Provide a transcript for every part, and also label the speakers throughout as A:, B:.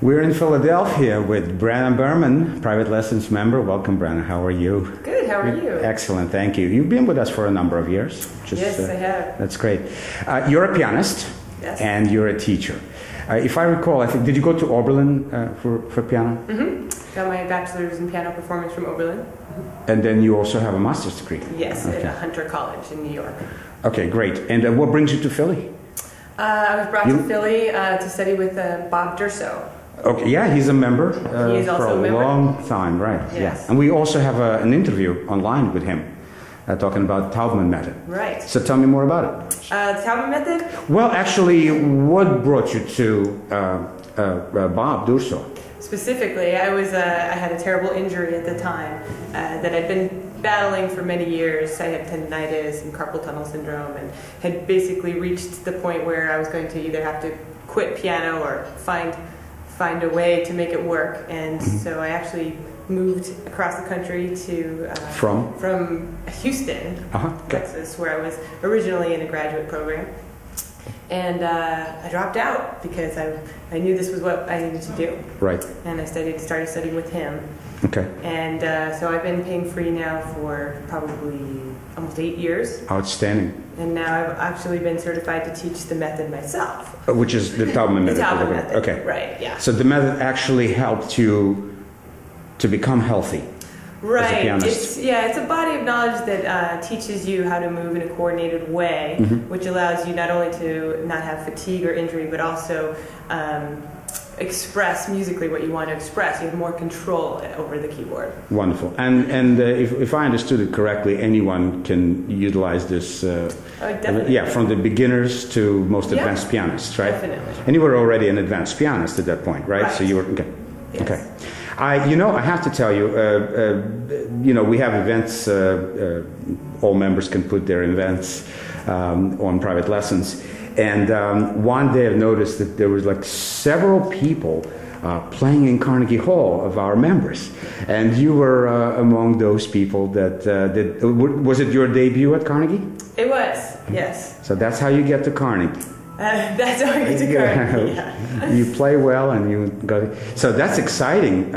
A: We're in Philadelphia with Brenna Berman, private lessons member. Welcome, Brenna. How are you?
B: Good. How are you?
A: Excellent. Thank you. You've been with us for a number of years.
B: Yes, I have.
A: That's great. You're a pianist.
B: Yes.
A: And you're a teacher. If I recall, did you go to Oberlin for piano?
B: Mm-hmm. Got my bachelor's in piano performance from Oberlin. Mm-hmm.
A: And then you also have a master's degree?
B: Yes, at Hunter College in New York.
A: Okay, great. And what brings you to Philly?
B: I was brought to Philly to study with Bob Durso.
A: Okay, yeah, he's a member
B: he is also
A: for a long time, right?
B: Yes.
A: Yeah. And we also have an interview online with him. Talking about Taubman method.
B: Right.
A: So tell me more about it.
B: The Taubman method?
A: Well, actually, what brought you to Bob Durso?
B: Specifically, I had a terrible injury at the time that I'd been battling for many years. I had tendinitis and carpal tunnel syndrome, and had basically reached the point where I was going to either have to quit piano or find a way to make it work. And so I actually moved across the country to from Houston, Texas, where I was originally in a graduate program, and I dropped out because I knew this was what I needed to do. Right. And I started studying with him.
A: Okay.
B: And so I've been pain free now for probably almost 8 years.
A: Outstanding.
B: And now I've actually been certified to teach the method myself.
A: Which is the Taubman method.
B: The Taubman method.
A: Okay.
B: Right. Yeah.
A: So the method actually helped you to become healthy.
B: Right. It's a body of knowledge that teaches you how to move in a coordinated way, which allows you not only to not have fatigue or injury, but also express musically what you want to express. You have more control over the keyboard.
A: Wonderful. And if I understood it correctly, anyone can utilize this.
B: Definitely.
A: Yeah, from the beginners to most advanced pianists, right?
B: Definitely.
A: And you were already an advanced pianist at that point, right? So you were okay.
B: Yes.
A: Okay. I have to tell you, we have events. All members can put their events on private lessons. And one day I noticed that there was like several people playing in Carnegie Hall of our members. And you were among those people that did. Was it your debut at Carnegie?
B: It was, yes.
A: So that's how you get to Carnegie.
B: That's how I get to Carnegie, yeah.
A: You play well and you got it. So that's exciting.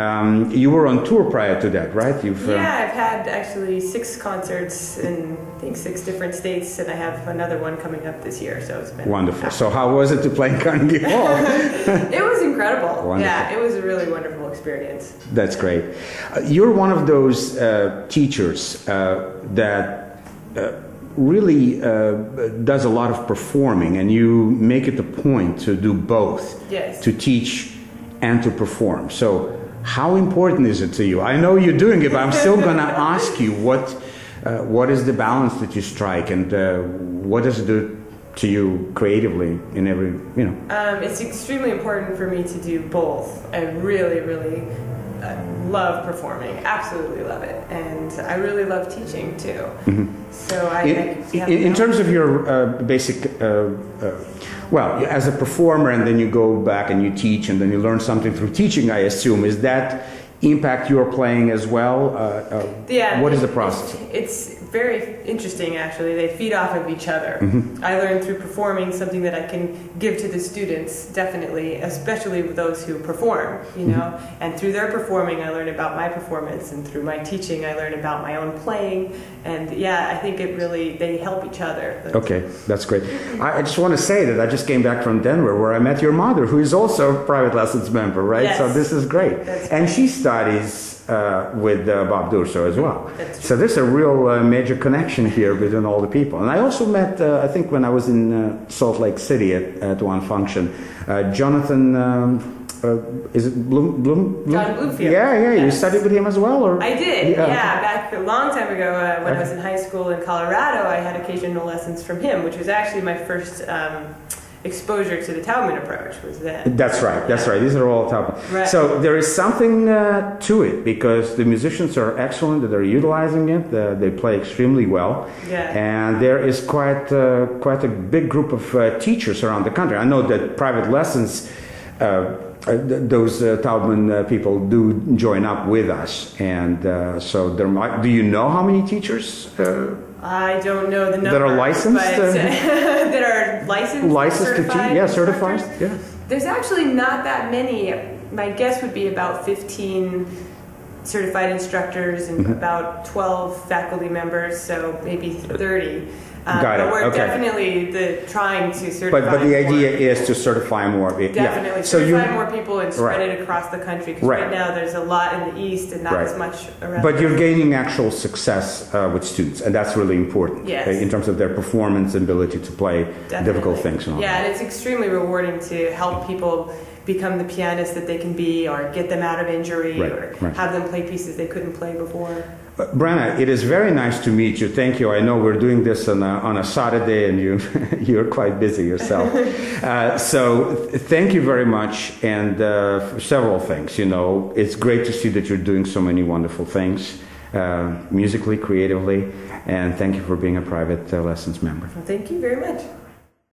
A: You were on tour prior to that, right?
B: I've had actually 6 concerts in, I think, 6 different states, and I have another one coming up this year, so it's been
A: wonderful. So how was it to play in Carnegie Hall?
B: It was incredible. Wonderful. Yeah, it was a really wonderful experience.
A: That's great. You're one of those teachers that really does a lot of performing, and you make it a point to do both.
B: Yes.
A: To teach and to perform. So how important is it to you? I know you're doing it, but I'm still going to ask you what is the balance that you strike, and what does it do to you creatively in every,
B: It's extremely important for me to do both. I really, really love performing, absolutely love it, and I really love teaching too. So
A: in terms of your basic, as a performer, and then you go back and you teach, and then you learn something through teaching, I assume, is that impact your playing as well? What is the process?
B: It's very interesting, actually. They feed off of each other. I learned through performing something that I can give to the students, definitely, especially with those who perform, and through their performing I learn about my performance, and through my teaching I learn about my own playing, and I think they help each other.
A: Okay, that's great. I just want to say that I just came back from Denver, where I met your mother, who is also a private lessons member, right?
B: Yes.
A: So this is great. And she studies with Bob Durso as well. So there's a real major connection here between all the people. And I also met, I think when I was in Salt Lake City at one function, Jonathan, is it Bloom?
B: John Bloomfield.
A: Yeah, you studied with him as well? Or?
B: I did, back a long time ago when I was in high school in Colorado, I had occasional lessons from him, which was actually my first exposure to the Taubman approach was then.
A: That's right. These are all Taubman.
B: Right.
A: So there is something to it, because the musicians are excellent, that are utilizing it. They play extremely well.
B: Yeah.
A: And there is quite a big group of teachers around the country. I know that private lessons, those Taubman people do join up with us. And so do you know how many teachers?
B: I don't know the number.
A: That are licensed?
B: That are licensed
A: to teach? Yeah, certified. Yeah.
B: There's actually not that many. my guess would be about 15 certified instructors and about 12 faculty members, so maybe 30.
A: Got it.
B: But we're
A: Okay.
B: definitely trying to certify.
A: But the idea
B: more.
A: is to certify more.
B: Definitely.
A: So
B: certify more people and spread
A: Right.
B: it across the country. Because
A: Right.
B: right now there's a lot in the East and not
A: Right.
B: as much around.
A: But you're gaining actual success with students, and that's really important
B: Yes.
A: in terms of their performance and ability to play
B: Definitely.
A: difficult things. And all
B: Yeah,
A: that.
B: and it's extremely rewarding to help people become the pianist that they can be, or get them out of injury,
A: Right,
B: or
A: right.
B: have them play pieces they couldn't play before.
A: Brenna, it is very nice to meet you. Thank you. I know we're doing this on a Saturday, and you're quite busy yourself. So thank you very much, and for several things. You know, it's great to see that you're doing so many wonderful things, musically, creatively, and thank you for being a private lessons member.
B: Well, thank you very much.